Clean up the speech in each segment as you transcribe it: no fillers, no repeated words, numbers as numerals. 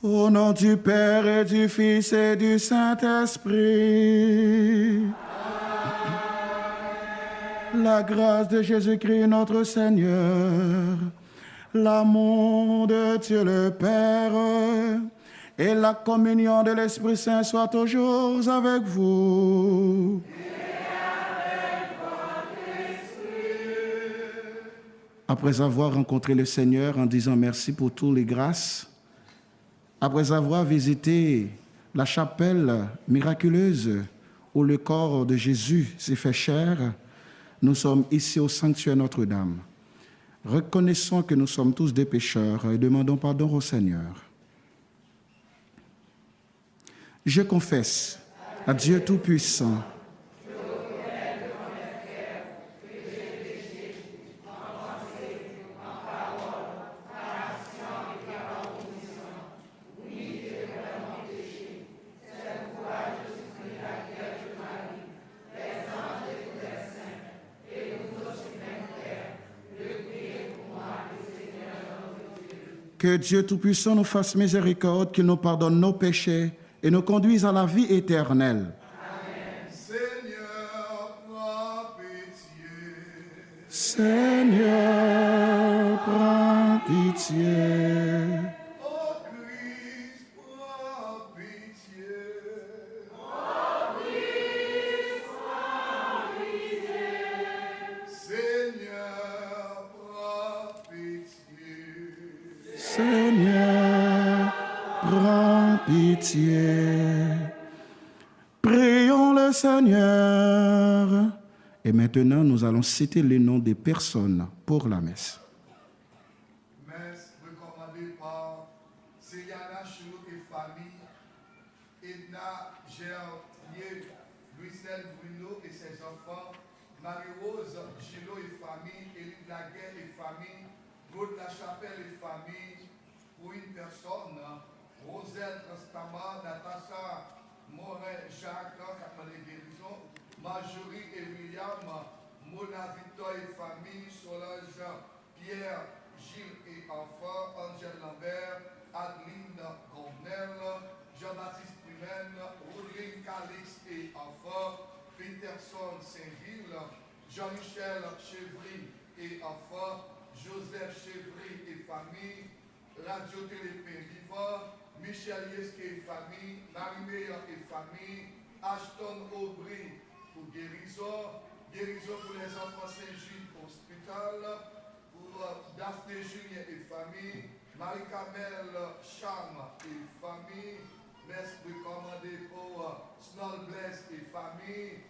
Au nom du Père et du Fils et du Saint-Esprit. La grâce de Jésus-Christ notre Seigneur, l'amour de Dieu le Père et la communion de l'Esprit Saint soient toujours avec vous. Après avoir rencontré le Seigneur en disant merci pour toutes les grâces, après avoir visité la chapelle miraculeuse où le corps de Jésus s'est fait chair, nous sommes ici au sanctuaire Notre-Dame. Reconnaissons que nous sommes tous des pécheurs et demandons pardon au Seigneur. Je confesse à Dieu Tout-Puissant que Dieu Tout-Puissant nous fasse miséricorde, qu'il nous pardonne nos péchés et nous conduise à la vie éternelle. Amen. Seigneur, prends pitié. Seigneur, prends pitié. Ô Christ, prends pitié. Seigneur, prends pitié. Seigneur, prends pitié. Prions le Seigneur. Et maintenant, nous allons citer les noms des personnes pour la messe. Messe recommandée par Seyana Chilou et famille, Edna Gertier, Louisel Bruno et ses enfants, Marie-Rose Gillot et famille, Élie Laguerre et famille, Claude Lachapelle et famille, pour une personne, Roselle Trastama, Natacha Morin Jacques, Capitaine de guérison, Marjorie et William, Mona Victor et famille, Solange Pierre, Gilles et enfants, Angèle Lambert, Adeline Gonel, Jean-Baptiste Primen, Rodrigue Calix et enfants, Peterson Saint-Ville, Jean-Michel Chevry et enfants, Joseph Chevry et famille, Radio Télépin Vivant, Michel Yeske et famille, Marie-Meyer et famille, Ashton Aubry pour guérison, guérison pour les enfants Saint-Gilles Hospital, pour Daphné Julien et famille, Marie-Camille Cham et famille, messe recommandée pour Snoll Blaise et famille,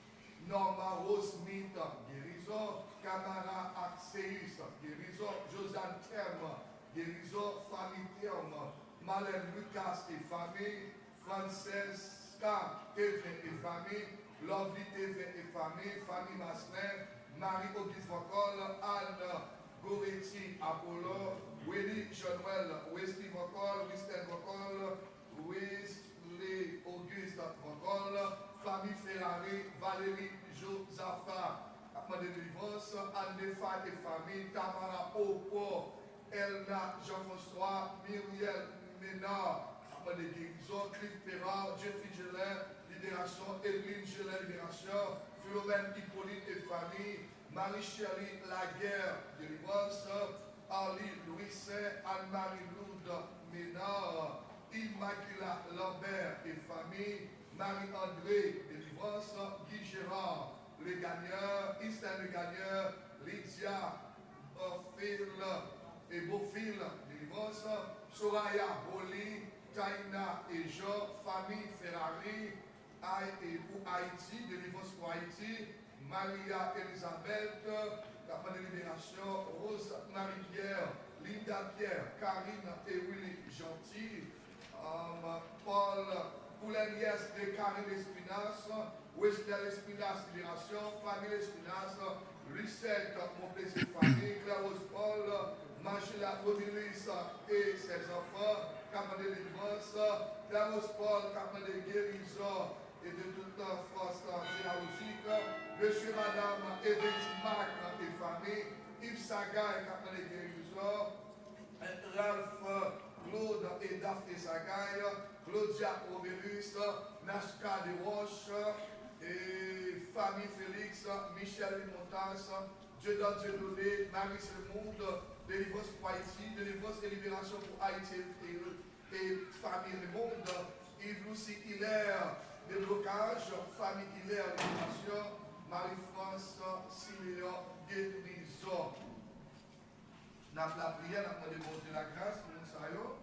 Norma Rose Smith, guérison, Camara Axeus, guérison, Josanne Terme, guérison, famille Terme, Malène Lucas et famille, Francesca TV et famille, Lovely TV et famille, famille Masselin, Marie-Auguste Vocol, Anne Goretti Apollo, Willy Jonuel, Wesley Vocol, Winston Vocol, Wesley Auguste Vocol, famille Ferrari, Valérie Josaphat, Apple de délivrance, Anne Defat et famille, Tamara Opo, Elna Jean-François, Myriel Ménard, Apple de guérison, Cliff Perard, Jeffrey Gelin, Libération, Emeline Gelin, Libération, Philomène Hippolyte et famille, Marie-Chérie Laguerre, délivrance, Harley Louis Saint, Anne-Marie Lourdes Ménard, Immaculata Lambert et famille, Marie-André, délivrance, Guy Gérard, les gagneurs, Istin le gagneur, Lydia, Phil et Beaufil, délivrance, Soraya Boli, Taina et Jean, famille Ferrari, et pour Haïti, délivrance pour Haïti, Maria Elisabeth, la de libération, Rose Marie-Pierre, Linda Pierre, Karine et Willy Gentil, Paul Poulaniès de Karine Espinas, Wesley Espinas, libération, famille Espinas, Lucette, mon plaisir famille, Claire Paul, Machila Odilis et ses enfants, Camarade de délivrance, Claire Paul, Camarade de guérison et de toute force généalogique, Monsieur, Madame, Evelyne Mac et famille, Yves Saga et Camarade de guérison, Ralph Claude et Daphné Sagaï, Claudia Robélus, Nashka Desroches, et famille Félix, Michel Montas, Dieu donné, Marie Semonde, délivrance pour Haïti, délivrance et libération pour Haïti et famille Le Monde, Yves Lucie Hilaire, déblocage, famille Hilaire, libération, Marie-France, Siméon, guérison. Nous avons la prière, nous avons demandé la grâce pour nous.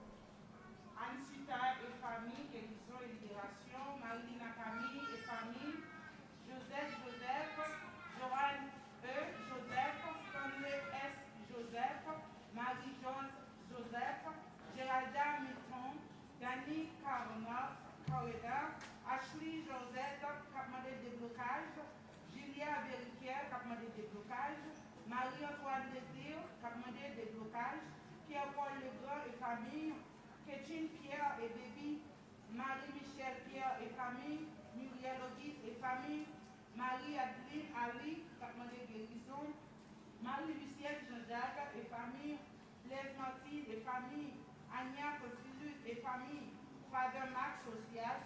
Ansita et famille, guérison et libération, Marilina Camille et famille, Joseph, Joanne E. Joseph, Stanley S. Joseph, Marie-Jean Joseph, Géralda Mitton, Dani Carreda, Ashley Joseph, capement de déblocage, Julia Berriquière, capement de déblocage, Marie-Antoine Désir, capement de déblocage, Pierre-Paul Legrand et famille, Kétine Pierre et Baby, Marie-Michel Pierre et famille, Muriel Auguste et famille, Marie-Adeline Ali, traitement de guérison, Marie-Lucienne Jean-Jacques et famille, Blaise Martine et famille, Anya Costilus et famille, Father Max Osias,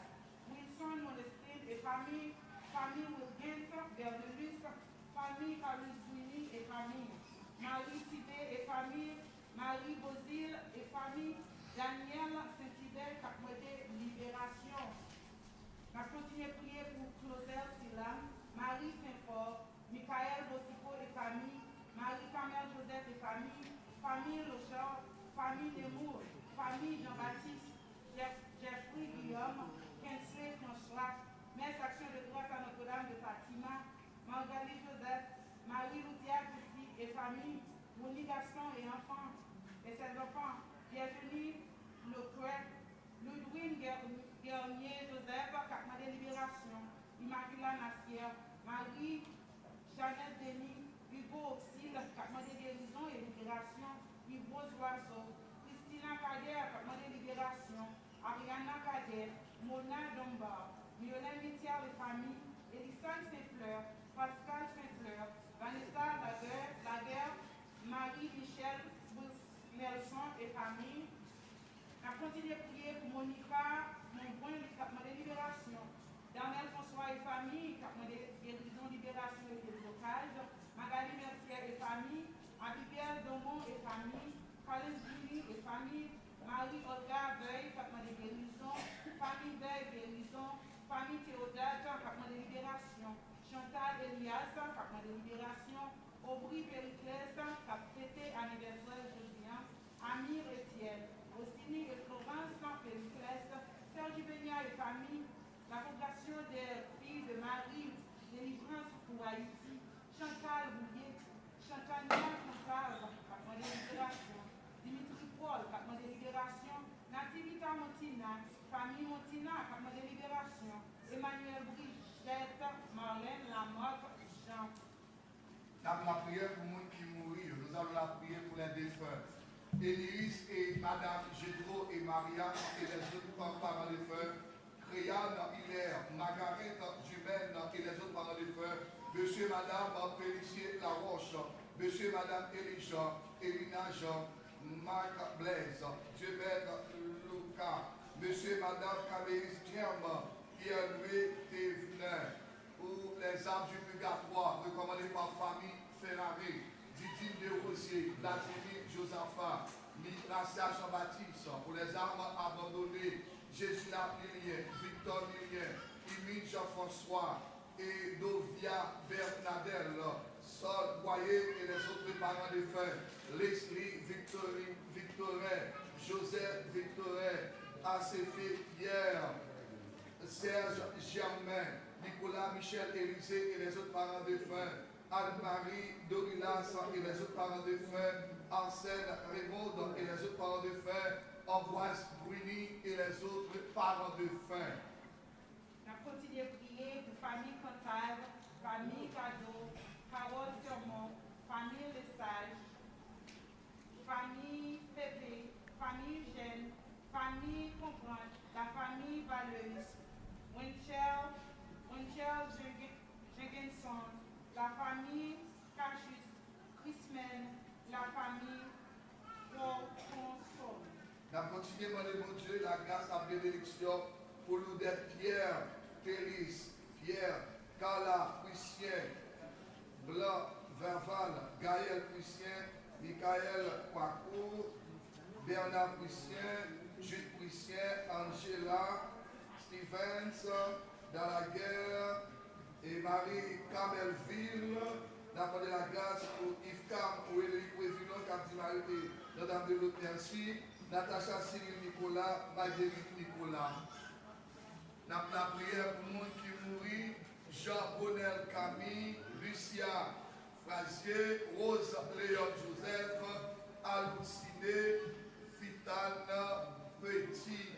Wilson Monestine et famille, famille Wilkins, Bernelus, famille Carlos Guini et famille, Marie Tibé et famille, Marie Bozil et famille, Daniel Saint-Hubert, Capmodé, Libération. On continue à prier pour Claudel Silam, Marie Saint-Fort, Michael Bossico et famille, Marie-Camille Joseph et famille, famille Lochard, famille Nemours, famille Jean-Baptiste, Jeffrey Guillaume, Kinsley François, Messe Action de grâce à Notre-Dame de Fatima, Marguerite Joseph, Marie Loudia Petit et famille, Monique Gaston et enfants, et ses enfants, Virginie Leclerc, Ludwig Guernier Joseph, Capma de Libération, Immaculée Nassière, Marie Jeannette Denis, Hugo Auxil, Capma de Guérison et Libération, Hugo Oiseau, Christina Kader, Capma de Libération, Ariana Kader, Mona Dombar, Lionel Métier et famille, Élissane Saint-Fleur, Pascal Saint-Fleur, Vanessa Laguerre, Marie-Michel Nelson et famille. On continue à prier pour Monica, Montbrun, le Capement de Libération. Daniel François et famille, Capement de Guérison, Libération et Déblocage. Magali Mercier et famille. Abigail Domon et famille. Colin Julie et famille. Marie-Olga Veuille, Capement de Guérison. Famille Veuille, Guérison. Famille Théodate, Capement de Libération. Chantal Elias, Capement de Libération. Aubry Périclès, cap fêté anniversaire Josian, Amir Etienne, Ossini et Florence Périclès, Sergi Benia et famille, la fondation des filles de Marie, délivrance pour Haïti, Chantal Bouillet, Chantania Chantal, Capement de Libération, Dimitri Paul, Capement de Libération, Nativita Montina, famille Montina, Capement de Libération, Emmanuel Brigitte, Marlène Lamotte, Jean. Nous avons la prière pour les gens qui mourent. Nous allons la prière pour les défunts. Élise et Madame Gétro et Maria et les autres parents défunts. Créane, Hilaire, Margaret, Jumène et les autres parents défunts. Monsieur et Madame Pélicier Laroche. Monsieur et Madame Elisha, Elina Jean, Marc Blaise, Jebed Lucas. Monsieur et Madame Camélis Thierme, Pierre-Louis Thévenin. Pour les âmes du purgatoire, recommandées par famille Ferrari, Didine de Rosier, Vladimir Josaphat, Nassia Jean-Baptiste, pour les âmes abandonnées, Jésus Lilien, Victor Lilien, Émile Jean-François et Dovia Bernadelle, Sol Boyer et les autres parents défunts, Leslie Victorin, Joseph Victorin, Acéphé Pierre, Serge Germain, Nicolas Michel Élysée et les autres parents défunts, Anne-Marie Dorilas et les autres parents défunts, Arsène Raymond et les autres parents défunts, Ambroise Bruni et les autres parents défunts. On continue à prier pour famille Cantal, famille Cadeau, Carole Sermon, famille Les Sages, famille Pépé, famille Jeanne, famille Comprendre, la famille Valeuse, Winchell Jenkinson, la famille Cachus, Christman, la famille Consol. Nous continuons bénédiction pour nous d'être Pierre, Félix, Pierre, Carla, Christian, Blanc, Verval, Gaël Christian, Michael Quacour, Bernard Christian, Jude Christian, Angela, Stevens, Dalaguerre et Marie Camelville. D'abord de la grâce pour Yves Cam, pour Élie Président, Cap Dimarité, Notre-Dame de l'Autre, merci. Natacha Cyril Nicolas, Marguerite Nicolas. Nous avons la prière pour le monde qui mourit, Jean Bonnel Camille, Lucia Frazier, Rose Léon Joseph, Alucine, Fitane Petit.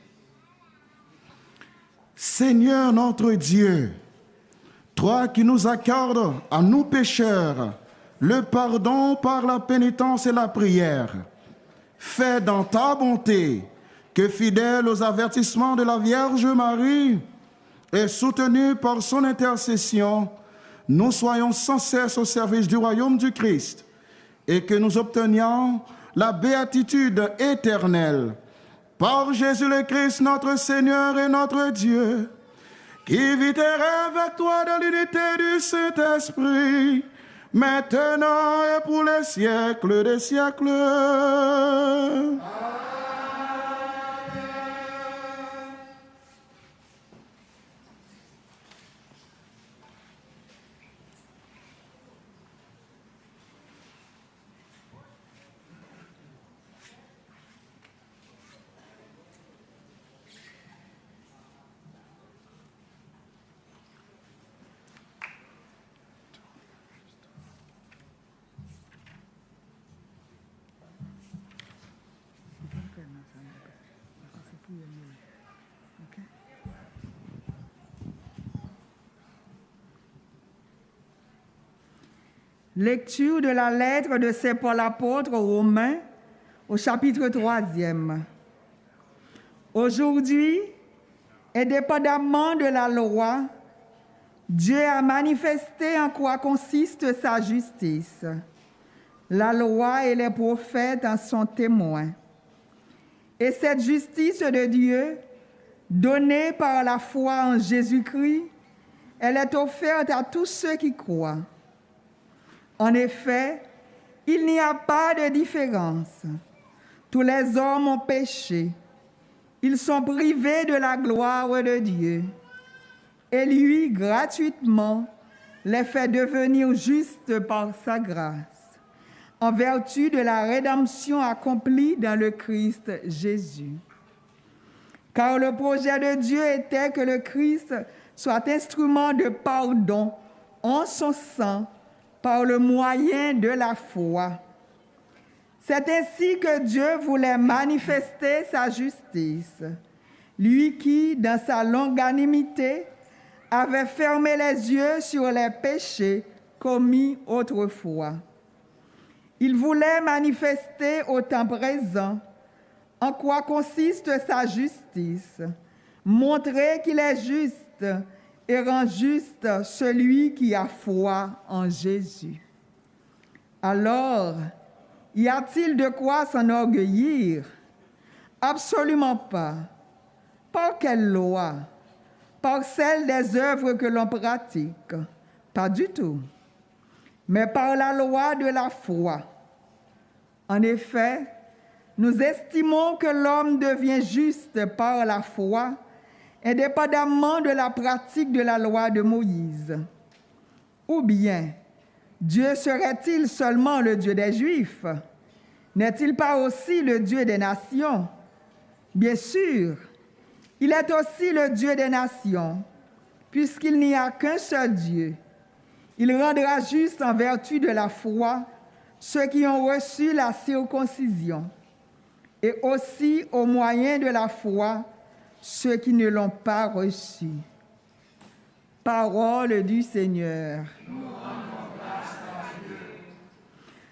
Seigneur notre Dieu, toi qui nous accordes à nous pécheurs le pardon par la pénitence et la prière, fais dans ta bonté que, fidèle aux avertissements de la Vierge Marie et soutenu par son intercession, nous soyons sans cesse au service du royaume du Christ et que nous obtenions la béatitude éternelle. Par Jésus le Christ, notre Seigneur et notre Dieu, qui vit et règne avec toi dans l'unité du Saint-Esprit, maintenant et pour les siècles des siècles. Amen. Lecture de la lettre de Saint Paul apôtre aux Romains au chapitre 3e. Aujourd'hui, indépendamment de la loi, Dieu a manifesté en quoi consiste sa justice. La loi et les prophètes en sont témoins. Et cette justice de Dieu, donnée par la foi en Jésus-Christ, elle est offerte à tous ceux qui croient. En effet, il n'y a pas de différence. Tous les hommes ont péché. Ils sont privés de la gloire de Dieu. Et lui, gratuitement, les fait devenir justes par sa grâce, en vertu de la rédemption accomplie dans le Christ Jésus. Car le projet de Dieu était que le Christ soit instrument de pardon en son sang, par le moyen de la foi. C'est ainsi que Dieu voulait manifester sa justice, lui qui, dans sa longanimité, avait fermé les yeux sur les péchés commis autrefois. Il voulait manifester au temps présent en quoi consiste sa justice, montrer qu'il est juste et rend juste celui qui a foi en Jésus. Alors, y a-t-il de quoi s'enorgueillir? Absolument pas. Par quelle loi? Par celle des œuvres que l'on pratique? Pas du tout. Mais par la loi de la foi. En effet, nous estimons que l'homme devient juste par la foi, indépendamment de la pratique de la loi de Moïse. Ou bien, Dieu serait-il seulement le Dieu des Juifs? N'est-il pas aussi le Dieu des nations? Bien sûr, il est aussi le Dieu des nations, puisqu'il n'y a qu'un seul Dieu. Il rendra juste en vertu de la foi ceux qui ont reçu la circoncision, et aussi au moyen de la foi ceux qui ne l'ont pas reçu. Parole du Seigneur.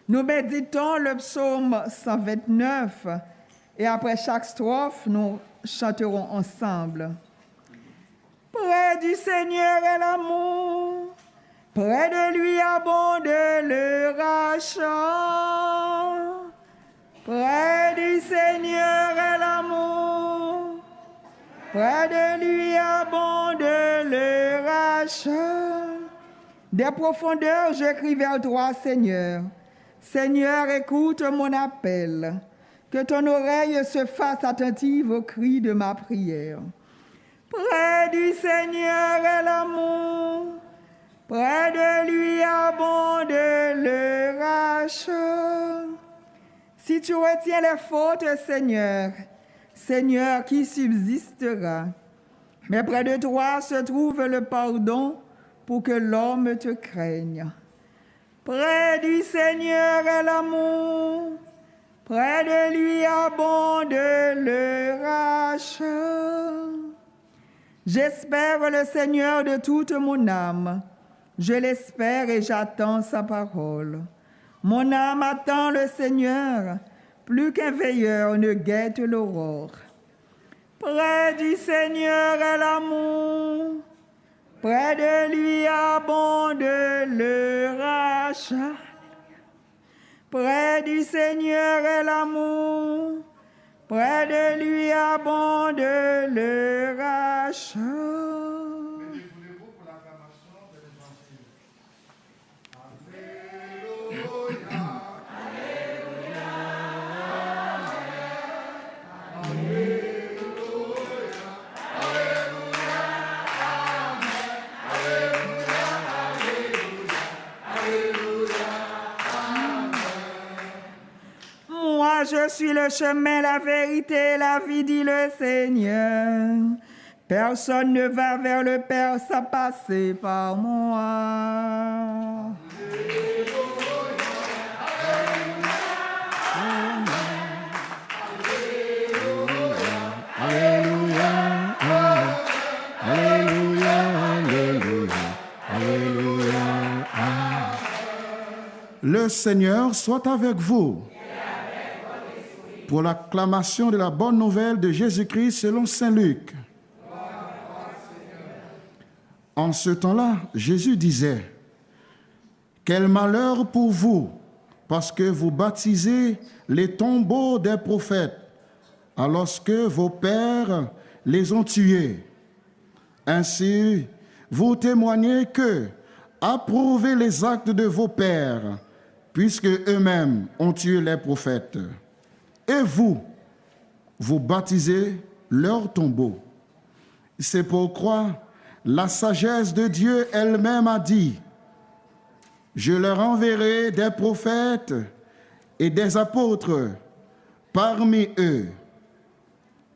Nous méditons le psaume 129 et après chaque strophe, nous chanterons ensemble. Près du Seigneur est l'amour, près de lui abonde le rachat. Près du Seigneur est l'amour, Près de lui abonde le rachat. Des profondeurs, j'écris vers toi, Seigneur. Seigneur, écoute mon appel. Que ton oreille se fasse attentive au cri de ma prière. Près du Seigneur est l'amour. Près de lui abonde le rachat. Si tu retiens les fautes, Seigneur, Seigneur, qui subsistera? Mais près de toi se trouve le pardon pour que l'homme te craigne. Près du Seigneur est l'amour, près de lui abonde le rachat. J'espère le Seigneur de toute mon âme. Je l'espère et j'attends sa parole. Mon âme attend le Seigneur, plus qu'un veilleur ne guette l'aurore. Près du Seigneur est l'amour, près de lui abonde le rachat. Près du Seigneur est l'amour, près de lui abonde le rachat. Dévoulez-vous pour l'acclamation de l'Évangile. Alléluia. Moi, je suis le chemin, la vérité, la vie, dit le Seigneur. Personne ne va vers le Père sans passer par moi. Alléluia, Alléluia, Alléluia, Alléluia. Le Seigneur soit avec vous. Pour l'acclamation de la bonne nouvelle de Jésus-Christ selon saint Luc. En ce temps-là, Jésus disait, « Quel malheur pour vous, parce que vous baptisez les tombeaux des prophètes, alors que vos pères les ont tués. Ainsi, vous témoignez que approuvez les actes de vos pères, puisque eux-mêmes ont tué les prophètes. Et vous, vous baptisez leurs tombeaux. C'est pourquoi la sagesse de Dieu elle-même a dit, « Je leur enverrai des prophètes et des apôtres parmi eux.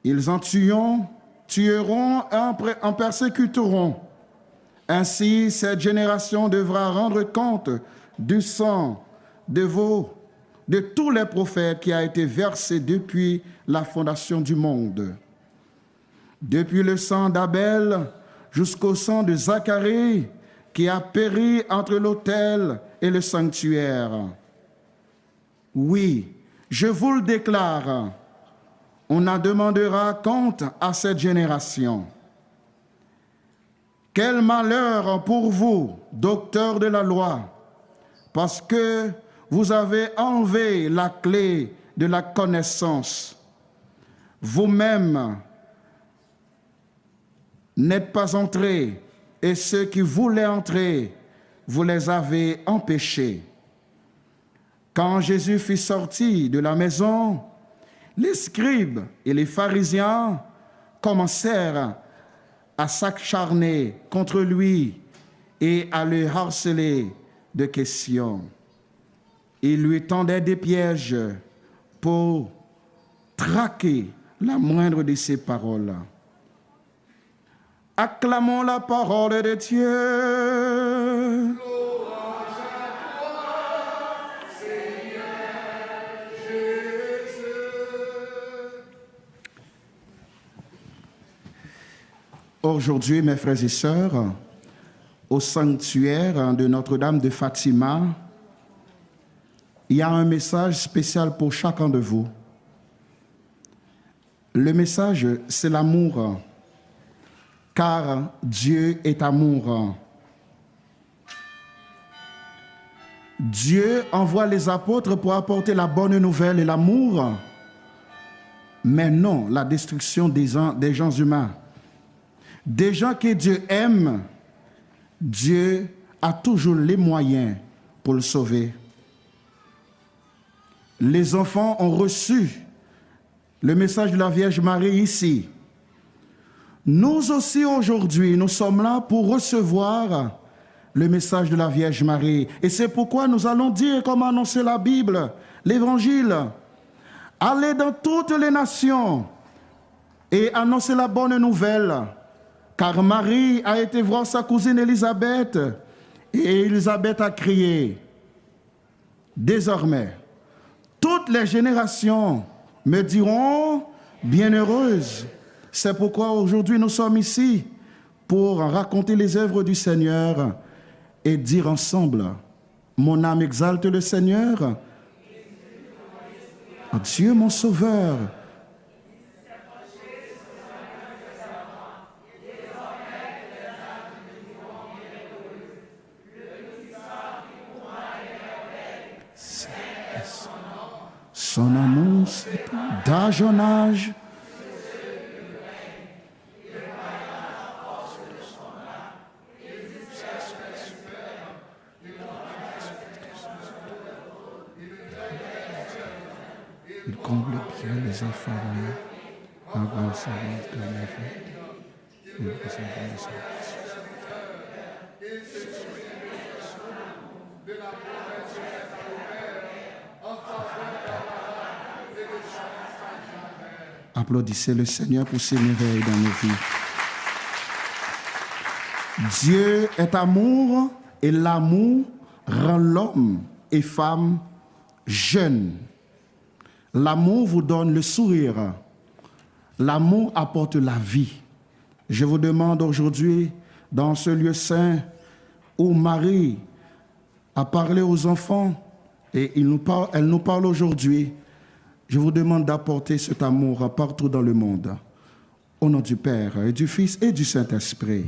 Ils en tueront et en persécuteront. Ainsi, cette génération devra rendre compte du sang de tous les prophètes qui a été versé depuis la fondation du monde. Depuis le sang d'Abel jusqu'au sang de Zacharie qui a péri entre l'autel et le sanctuaire. Oui, je vous le déclare, on en demandera compte à cette génération. Quel malheur pour vous, docteurs de la loi, parce que vous avez enlevé la clé de la connaissance. Vous-même n'êtes pas entrés, et ceux qui voulaient entrer, vous les avez empêchés. Quand Jésus fut sorti de la maison, les scribes et les pharisiens commencèrent à s'acharner contre lui et à le harceler de questions. Ils lui tendaient des pièges pour traquer la moindre de ses paroles. Acclamons la parole de Dieu. Aujourd'hui, mes frères et sœurs, au sanctuaire de Notre-Dame de Fatima, il y a un message spécial pour chacun de vous. Le message, c'est l'amour, car Dieu est amour. Dieu envoie les apôtres pour apporter la bonne nouvelle et l'amour, mais non la destruction des gens humains. Des gens que Dieu aime, Dieu a toujours les moyens pour le sauver. Les enfants ont reçu le message de la Vierge Marie ici. Nous aussi aujourd'hui, nous sommes là pour recevoir le message de la Vierge Marie. Et c'est pourquoi nous allons dire, comme annoncer la Bible, l'Évangile. Allez dans toutes les nations et annoncer la bonne nouvelle. Car Marie a été voir sa cousine Élisabeth et Élisabeth a crié, désormais, toutes les générations me diront bienheureuse. C'est pourquoi aujourd'hui nous sommes ici pour raconter les œuvres du Seigneur et dire ensemble, mon âme exalte le Seigneur, Dieu mon Sauveur. Son amour, c'est d'âge en âge. Il comble bien les affamés. Avant sa vie de la vie. Il vous a ça. Applaudissez le Seigneur pour ses merveilles dans nos vies. Dieu est amour et l'amour rend l'homme et femme jeunes. L'amour vous donne le sourire. L'amour apporte la vie. Je vous demande aujourd'hui, dans ce lieu saint où Marie a parlé aux enfants et elle nous parle aujourd'hui, je vous demande d'apporter cet amour partout dans le monde. Au nom du Père et du Fils et du Saint-Esprit.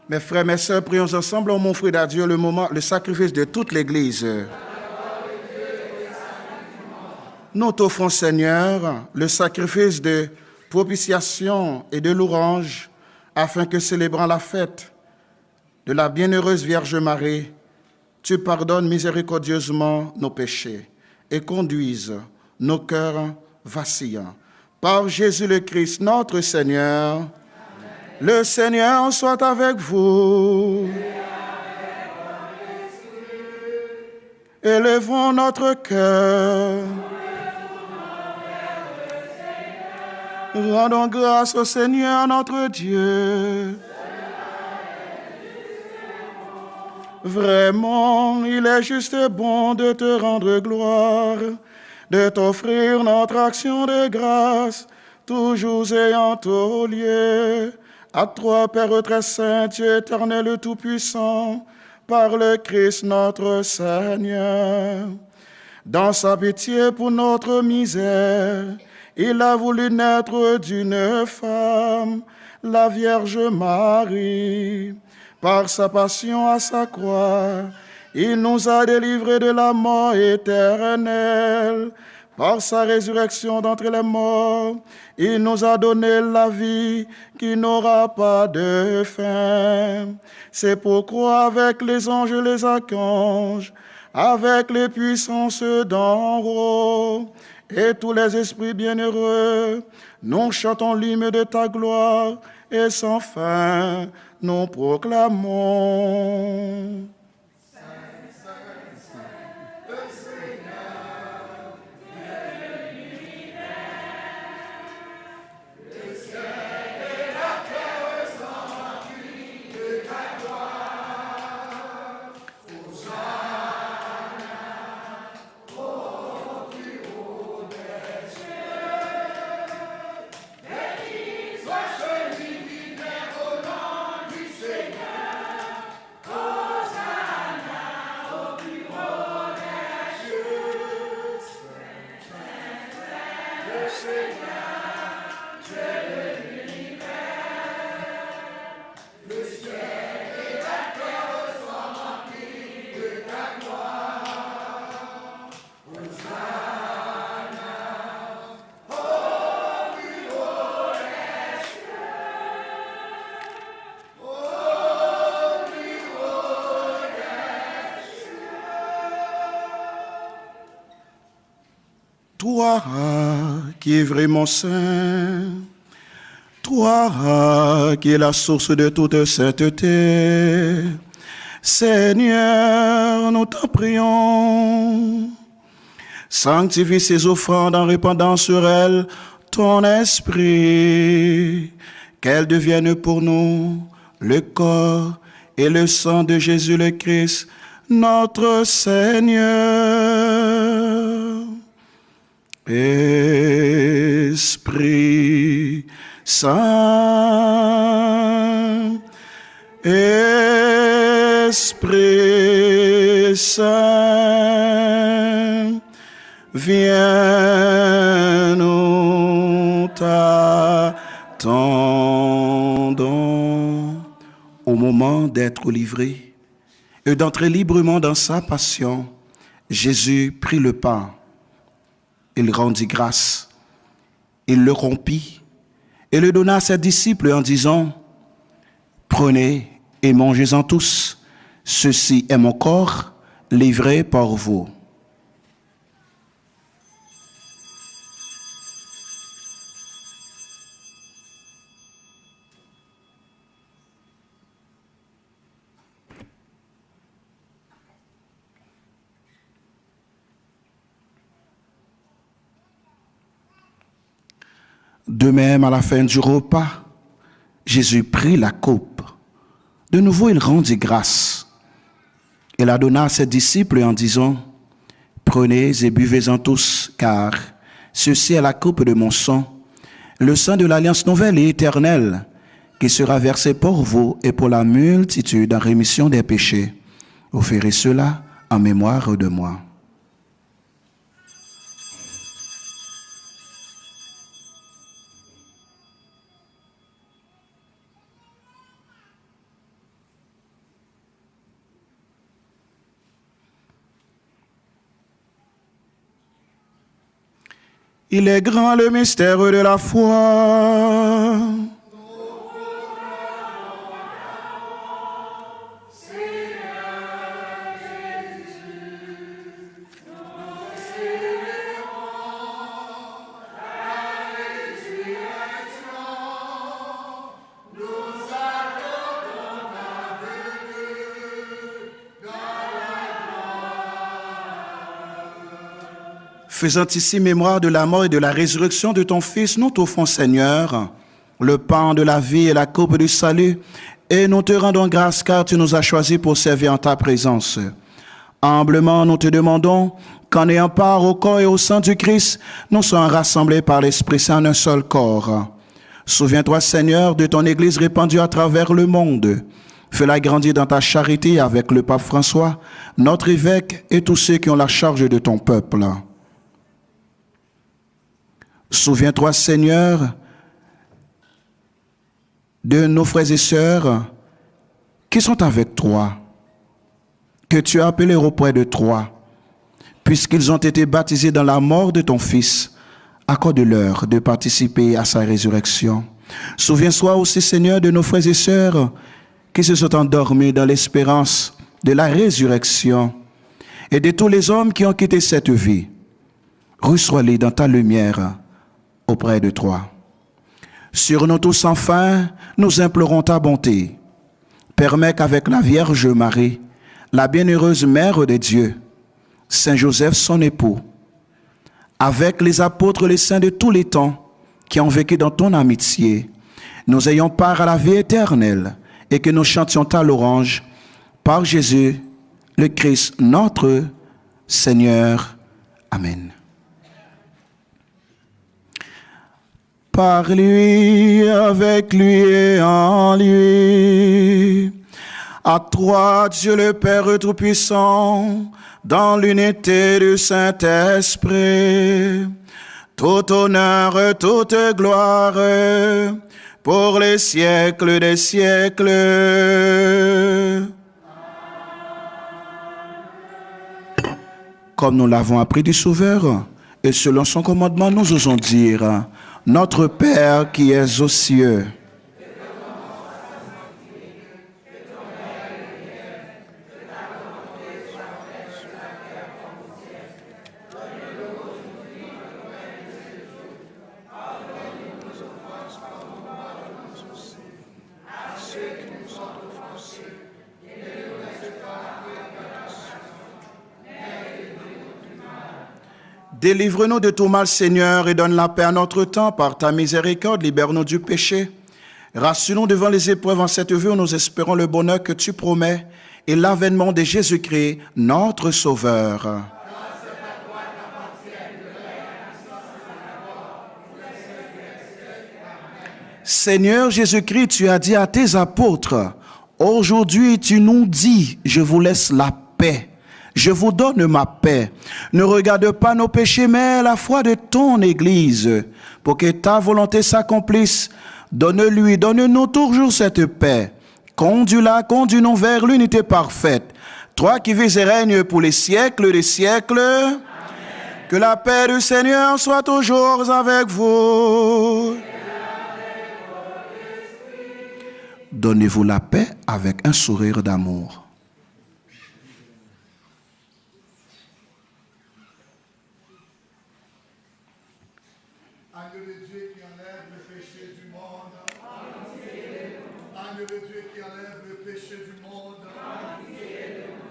Mes frères, mes sœurs, prions ensemble, on m'offre à Dieu le sacrifice de toute l'Église. Nous t'offrons, Seigneur, le sacrifice de propitiation et de louange, afin que, célébrant la fête de la bienheureuse Vierge Marie, tu pardonnes miséricordieusement nos péchés et conduises nos cœurs vacillants. Par Jésus le Christ, notre Seigneur, amen. Le Seigneur soit avec vous. Élevons notre cœur. Rendons grâce au Seigneur notre Dieu. Vraiment, il est juste et bon de te rendre gloire, de t'offrir notre action de grâce, toujours ayant au lieu. À toi, Père très saint, Dieu éternel tout-puissant, par le Christ notre Seigneur. Dans sa pitié pour notre misère, il a voulu naître d'une femme, la Vierge Marie. Par sa passion à sa croix, il nous a délivrés de la mort éternelle. Par sa résurrection d'entre les morts, il nous a donné la vie qui n'aura pas de fin. C'est pourquoi avec les anges et les archanges, avec les puissances d'en haut, et tous les esprits bienheureux, nous chantons l'hymne de ta gloire, et sans fin, nous proclamons. Toi qui es vraiment saint, toi qui es la source de toute sainteté, Seigneur, nous t'en prions. Sanctifie ces offrandes en répandant sur elles ton esprit, qu'elles deviennent pour nous le corps et le sang de Jésus le Christ, notre Seigneur. Esprit Saint, Esprit Saint, viens, nous t'attendons. Au moment d'être livré et d'entrer librement dans sa passion, Jésus prit le pain. Il rendit grâce, il le rompit et le donna à ses disciples en disant : prenez et mangez-en tous, ceci est mon corps livré par vous. De même, à la fin du repas, Jésus prit la coupe. De nouveau, il rendit grâce. Il la donna à ses disciples en disant : prenez et buvez-en tous, car ceci est la coupe de mon sang, le sang de l'alliance nouvelle et éternelle, qui sera versé pour vous et pour la multitude en rémission des péchés. Vous ferez cela en mémoire de moi. Il est grand le mystère de la foi. Faisant ici mémoire de la mort et de la résurrection de ton Fils, nous t'offrons, Seigneur, le pain de la vie et la coupe du salut, et nous te rendons grâce car tu nous as choisis pour servir en ta présence. Humblement, nous te demandons qu'en ayant part au corps et au sang du Christ, nous soyons rassemblés par l'Esprit Saint en un seul corps. Souviens-toi, Seigneur, de ton Église répandue à travers le monde. Fais-la grandir dans ta charité avec le pape François, notre évêque et tous ceux qui ont la charge de ton peuple. Souviens-toi, Seigneur, de nos frères et sœurs qui sont avec toi, que tu as appelés auprès de toi, puisqu'ils ont été baptisés dans la mort de ton Fils. Accorde-leur de participer à sa résurrection. Souviens-toi aussi, Seigneur, de nos frères et sœurs qui se sont endormis dans l'espérance de la résurrection et de tous les hommes qui ont quitté cette vie. Reçois-les dans ta lumière auprès de toi. Sur nous tous enfin, nous implorons ta bonté. Permets qu'avec la Vierge Marie, la bienheureuse Mère de Dieu, Saint Joseph son époux, avec les apôtres, les saints de tous les temps qui ont vécu dans ton amitié, nous ayons part à la vie éternelle et que nous chantions ta louange par Jésus, le Christ, notre Seigneur. Amen. Par lui, avec lui et en lui, à toi, Dieu le Père Tout-Puissant, dans l'unité du Saint-Esprit, tout honneur, toute gloire, pour les siècles des siècles. Comme nous l'avons appris du Sauveur, et selon son commandement, nous osons dire, Notre Père qui es aux cieux, délivre-nous de tout mal, Seigneur, et donne la paix à notre temps. Par ta miséricorde, libère-nous du péché. Rassure-nous devant les épreuves en cette vie où nous espérons le bonheur que tu promets et l'avènement de Jésus-Christ, notre Sauveur. Seigneur Jésus-Christ, tu as dit à tes apôtres, aujourd'hui tu nous dis, je vous laisse la paix. Je vous donne ma paix. Ne regarde pas nos péchés, mais la foi de ton Église, pour que ta volonté s'accomplisse. Donne-nous toujours cette paix. Conduis-nous vers l'unité parfaite. Toi qui vis et règnes pour les siècles des siècles. Amen. Que la paix du Seigneur soit toujours avec vous. Donnez-vous la paix avec un sourire d'amour. Agneau de Dieu qui enlève le péché du monde. Agneau de Dieu qui enlève le péché du monde.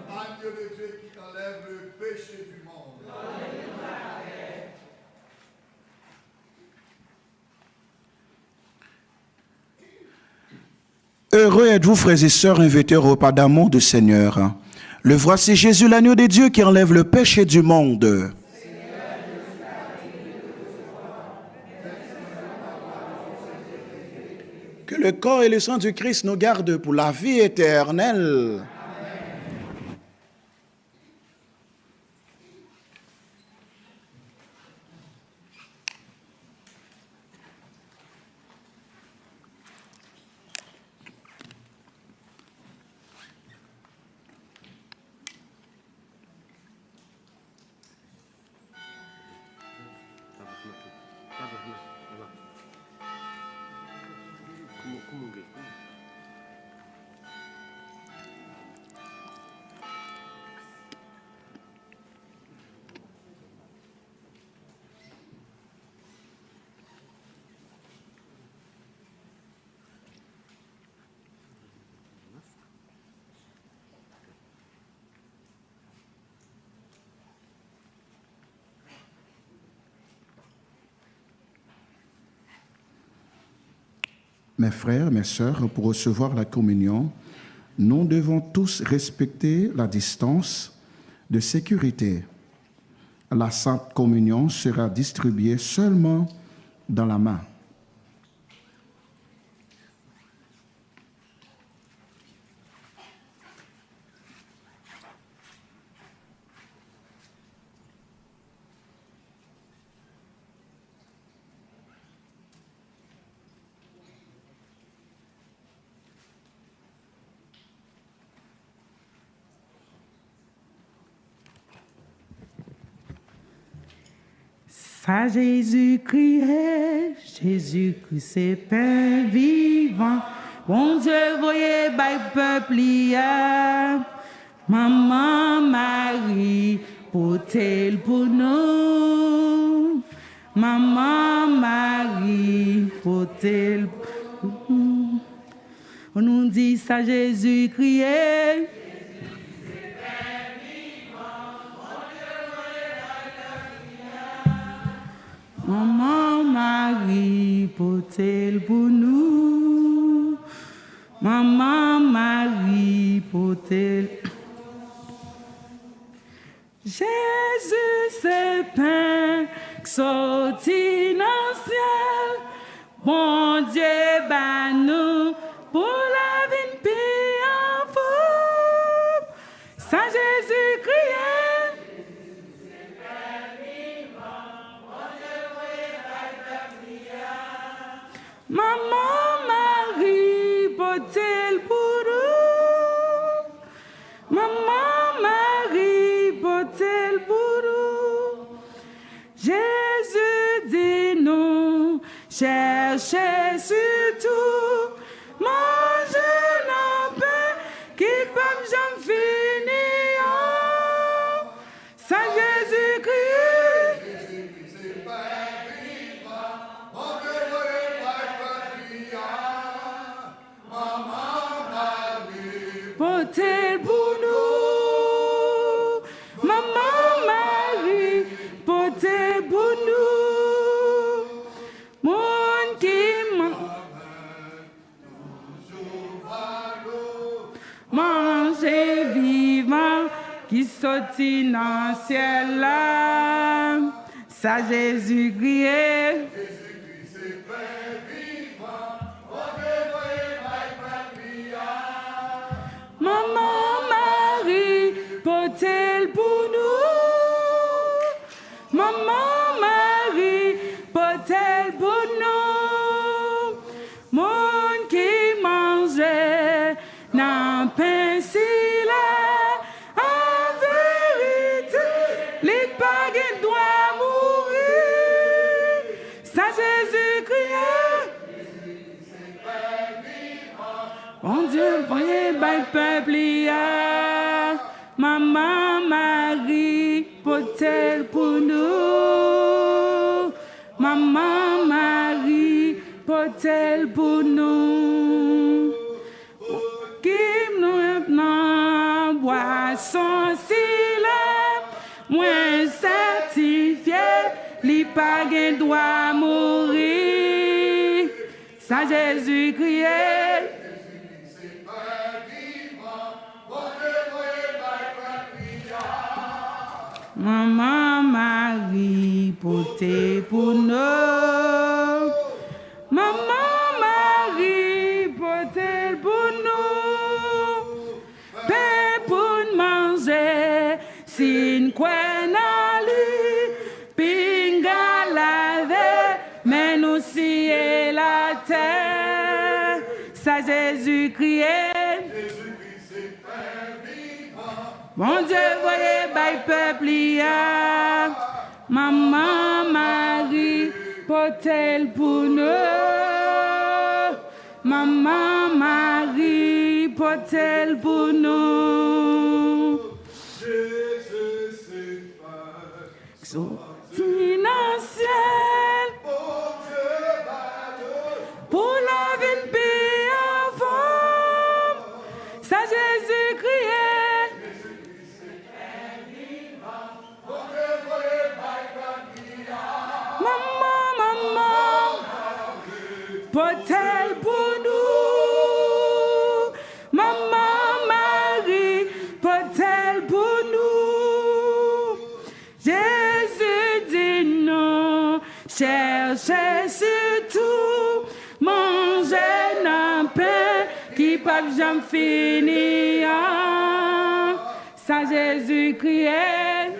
Agneau de Dieu qui enlève le péché du monde. Heureux êtes-vous, frères et sœurs, invités au repas d'amour du Seigneur. Le voici Jésus, l'agneau de Dieu qui enlève le péché du monde. Que le corps et le sang du Christ nous gardent pour la vie éternelle. Mes frères, mes sœurs, pour recevoir la communion, nous devons tous respecter la distance de sécurité. La Sainte Communion sera distribuée seulement dans la main. Ça Jésus-Christ, Jésus-Christ c'est pain vivant. Bon Dieu, voyez, by peuple, Maman Marie, portez pour nous. Maman Marie, portez pour nous. On nous dit ça Jésus-Christ. Maman Marie, portez pour nous. Maman Marie, portez. Jésus, c'est pain sorti dans le ciel. Bon Dieu, bah nous, pour la vie paix en vous. Saint Jésus-Christ. Maman Marie, portez pour nous. Maman Marie, portez pour nous. Jésus dit nous, cherchez surtout, mangez nos pains qui peuvent jamais finir. Saint Jésus-Christ. Portez pour nous, Maman Marie, portez pour nous, mon qui mangez vivant qui sortit dans le ciel là, ça Jésus-Christ. Maman Marie, portez pour nous. Maman Marie, portez pour nous. Mon qui mangeait n'en pense là. En vérité, les païens doivent mourir. Ça Jésus-Christ. Bon Dieu, voyez, bel peuple, Maman Marie, portez pour nous. Maman Marie, portez pour nous. Qui nous maintenant boisson si là, moins certifié, les païens doivent mourir. Ça Jésus-Christ. Maman Marie, portez pour nous. Maman Marie, portez pour nous. Pain pour manger, sin quoi n'ali, pinga laver, mais nous si et la terre. Ça Jésus-Christ. Mon Dieu, voyez, by peuple, Maman Marie, portez pour nous. Maman Marie, portez pour nous. Jésus, c'est pas sorti dans le ciel. Pour la vie de paix avant. Ça Jésus-Christ. Maman, portez pour cherchez surtout manger un pain qui pas jamais finir. Ça Jésus criait.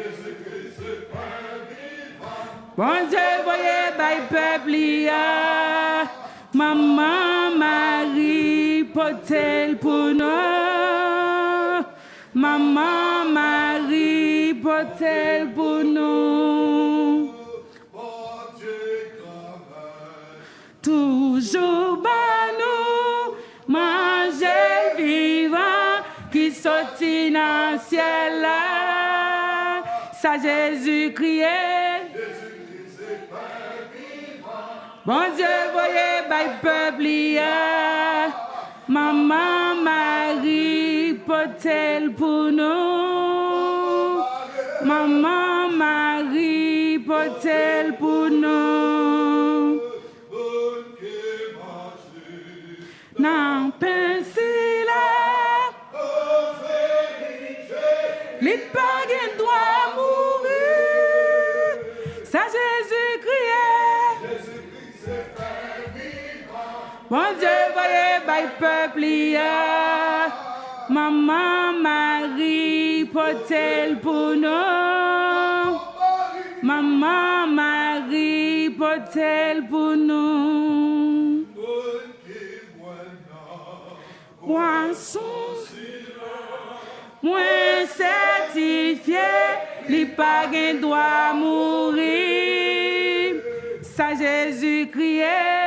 Bon Dieu, voyez, by peuple, Maman Marie, potel pour nous. Maman Marie, potel pour nous. Toujours bas nous, manger vivant qui sortit dans le ciel là. Ça Jésus criait. Bon Dieu, voyez, by peuple, Maman Marie, potel pour nous. Maman Marie, potel pour nous. Non, pensez là. Les païens doivent mourir. Ça Jésus criait. Bon Dieu, voyez, by peuple, Maman Marie, potel pour nous. Maman Marie, potel pour nous. Poisson, moins certifié, les païens doivent mourir. Ça Jésus criait.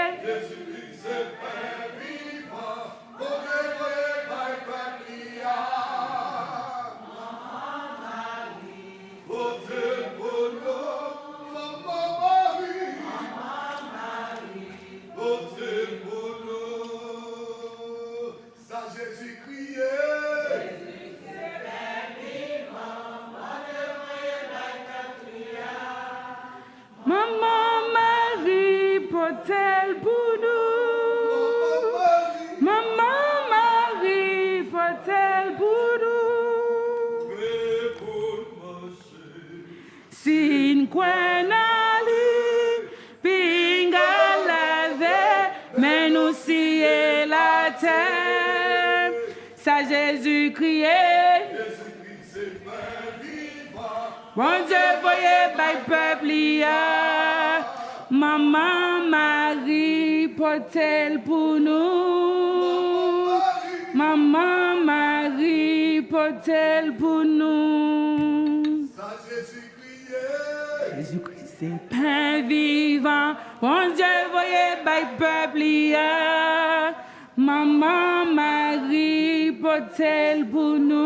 Maman Marie, potel pour nous. Maman Marie, potel pour nous. Si une coin ali, pinga lave, mais nous si la terre. Ça Jésus criait. Bon Dieu, voyez, by peuple, Maman Marie, potel pour nous. Maman Marie, potel pour nous. Jésus-Christ, c'est pain vivant. Bon Dieu, voyez, by peuple, Maman Marie, potel pour nous.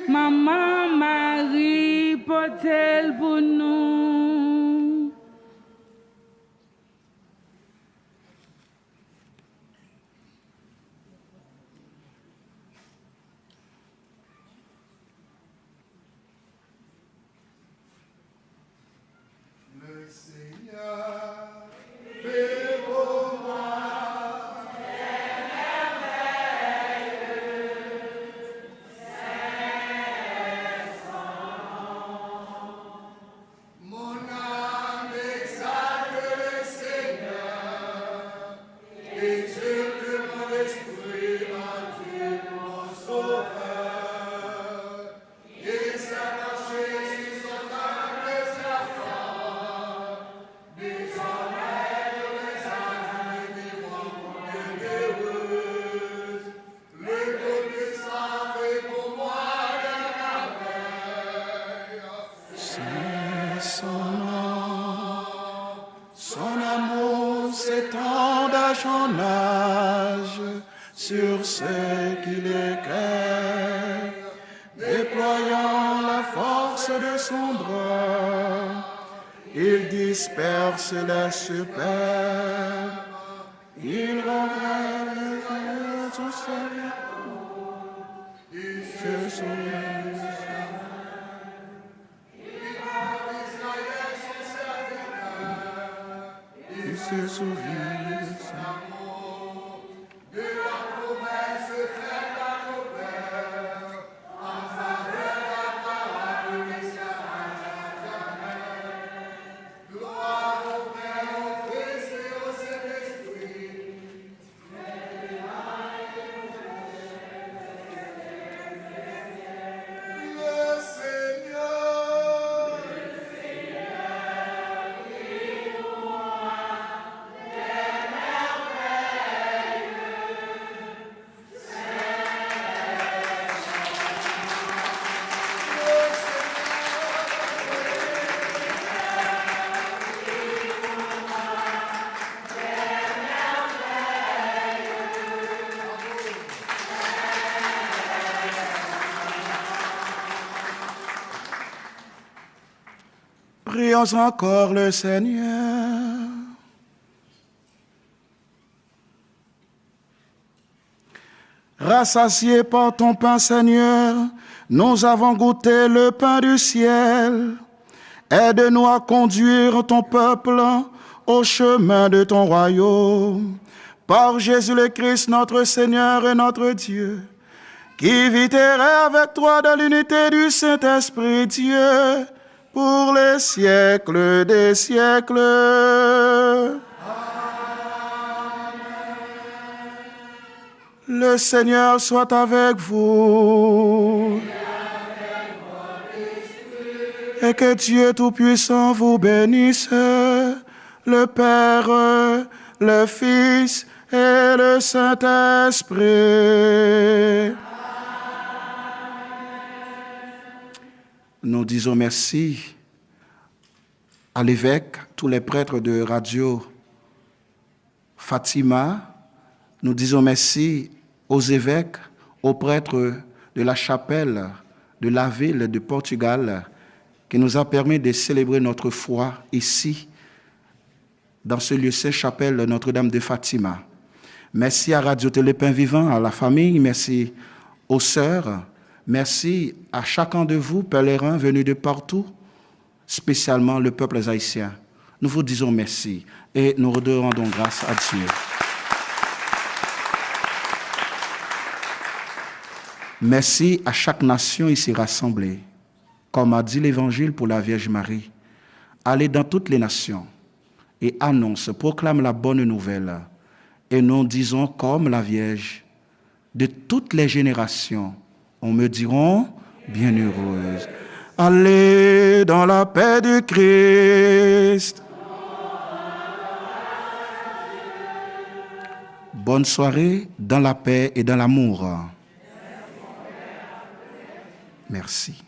Maman Marie, potel pour nous. Le Seigneur fait pour moi. Son âge sur ce qu'il éclaire, déployant la force de son bras, il disperse la super, il renverse son serviteur, il se sauve. Il se souvient de ça. De la promesse faite à nos pères, en faveur de la parole de l'esclavage. Prions encore le Seigneur. Rassasiés par ton pain, Seigneur, nous avons goûté le pain du ciel. Aide-nous à conduire ton peuple au chemin de ton royaume. Par Jésus le Christ, notre Seigneur et notre Dieu, qui vit et règne avec toi dans l'unité du Saint-Esprit Dieu, pour les siècles des siècles. Le Seigneur soit avec vous. Et que Dieu Tout-Puissant vous bénisse, le Père, le Fils et le Saint-Esprit. Nous disons merci à l'évêque, tous les prêtres de Radio Fatima. Nous disons merci aux évêques, aux prêtres de la chapelle de la ville de Portugal, qui nous a permis de célébrer notre foi ici, dans ce lieu saint, chapelle Notre-Dame de Fatima. Merci à Radio Télépin Vivant, à la famille, merci aux sœurs, merci à chacun de vous, pèlerins venus de partout, spécialement le peuple haïtien. Nous vous disons merci et nous rendons grâce à Dieu. Merci à chaque nation ici rassemblée. Comme a dit l'Évangile pour la Vierge Marie, allez dans toutes les nations et annonce, proclame la bonne nouvelle. Et nous disons comme la Vierge, de toutes les générations, on me diront bienheureuse. Allez dans la paix du Christ. Bonne soirée dans la paix et dans l'amour. Merci.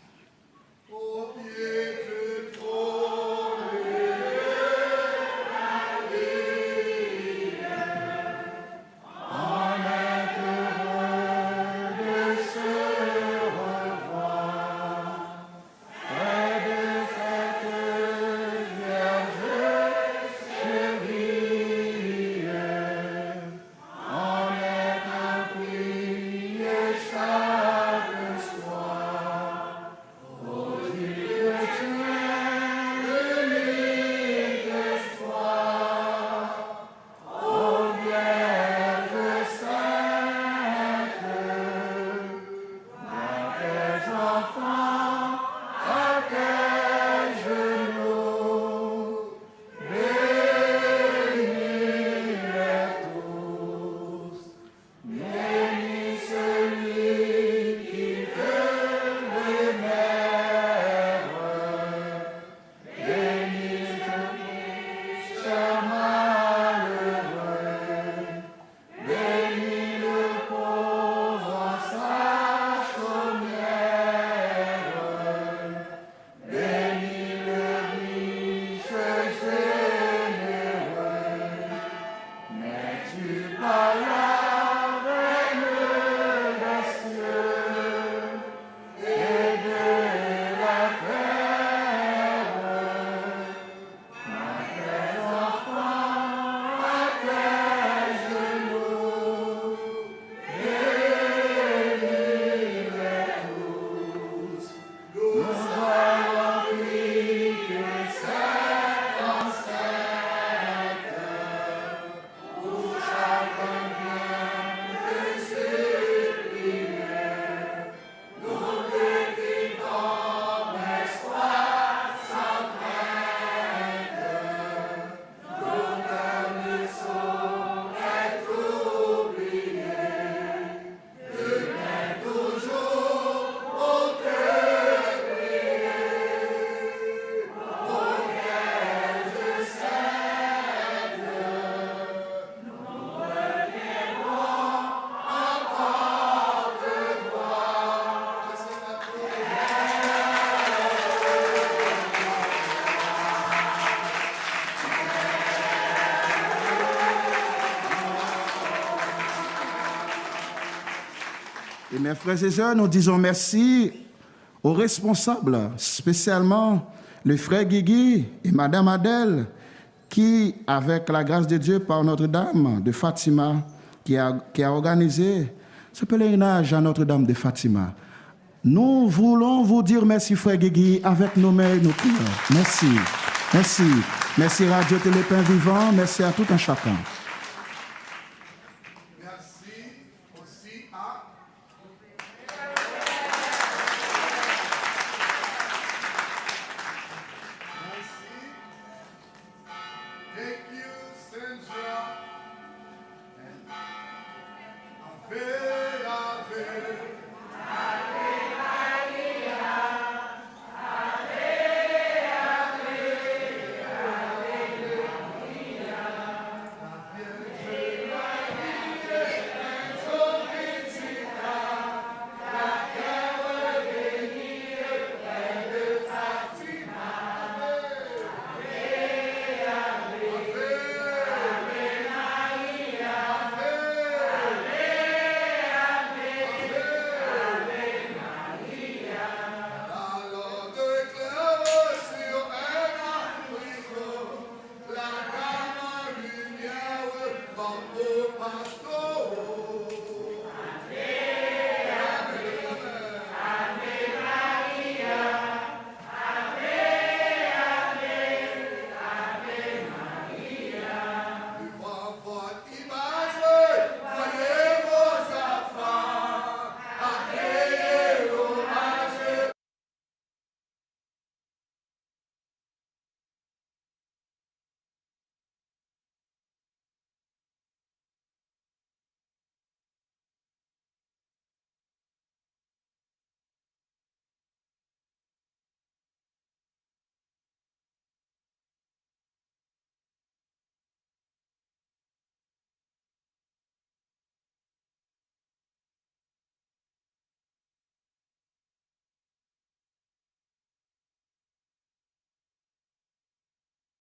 Et mes frères et sœurs, nous disons merci aux responsables, spécialement le frère Guigui et Madame Adèle, qui, avec la grâce de Dieu par Notre-Dame de Fatima, qui a organisé ce pèlerinage à Notre-Dame de Fatima. Nous voulons vous dire merci, frère Guigui, avec nos mains et nos prières. Merci. Merci. Merci Radio Télépin Vivant. Merci à tout un chacun.